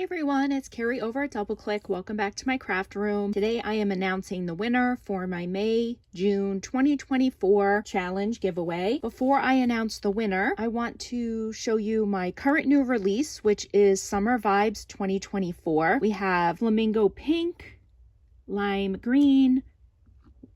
Hey everyone, it's Carrie over at Double Click. Welcome back to my craft room. Today I am announcing the winner for my May-June 2024 challenge giveaway. Before I announce the winner, I want to show you my current new release, which is Summer Vibes 2024. We have flamingo pink, lime green,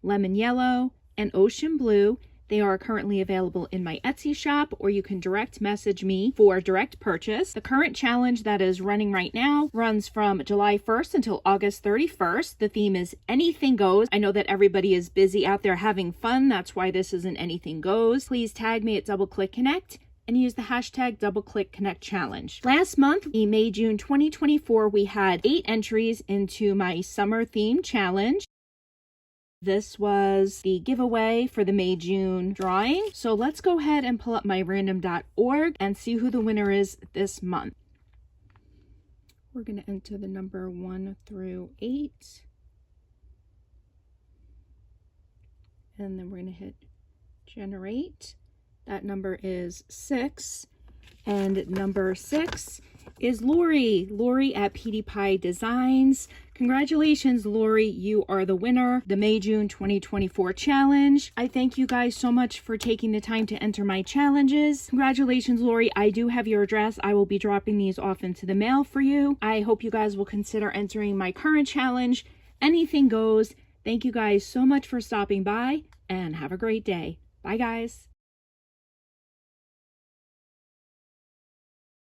lemon yellow, and ocean blue. They are currently available in my Etsy shop, or you can direct message me for direct purchase. The current challenge that is running right now runs from July 1st until August 31st. The theme is anything goes. I know that everybody is busy out there having fun. That's why this is an anything goes. Please tag me at Double Click Connect and use the hashtag Double Click Connect Challenge. Last month, in May-June 2024, we had 8 entries into my summer theme challenge. This was the giveaway for the May-June drawing. So let's go ahead and pull up my random.org and see who the winner is this month. We're going to enter the number 1 through 8. And then we're going to hit generate. That number is 6. And number 6 is Lori. Lori at PD Pie Designs. Congratulations, Lori. You are the winner of the May-June 2024 challenge. I thank you guys so much for taking the time to enter my challenges. Congratulations, Lori. I do have your address. I will be dropping these off into the mail for you. I hope you guys will consider entering my current challenge. Anything goes. Thank you guys so much for stopping by, and have a great day. Bye, guys.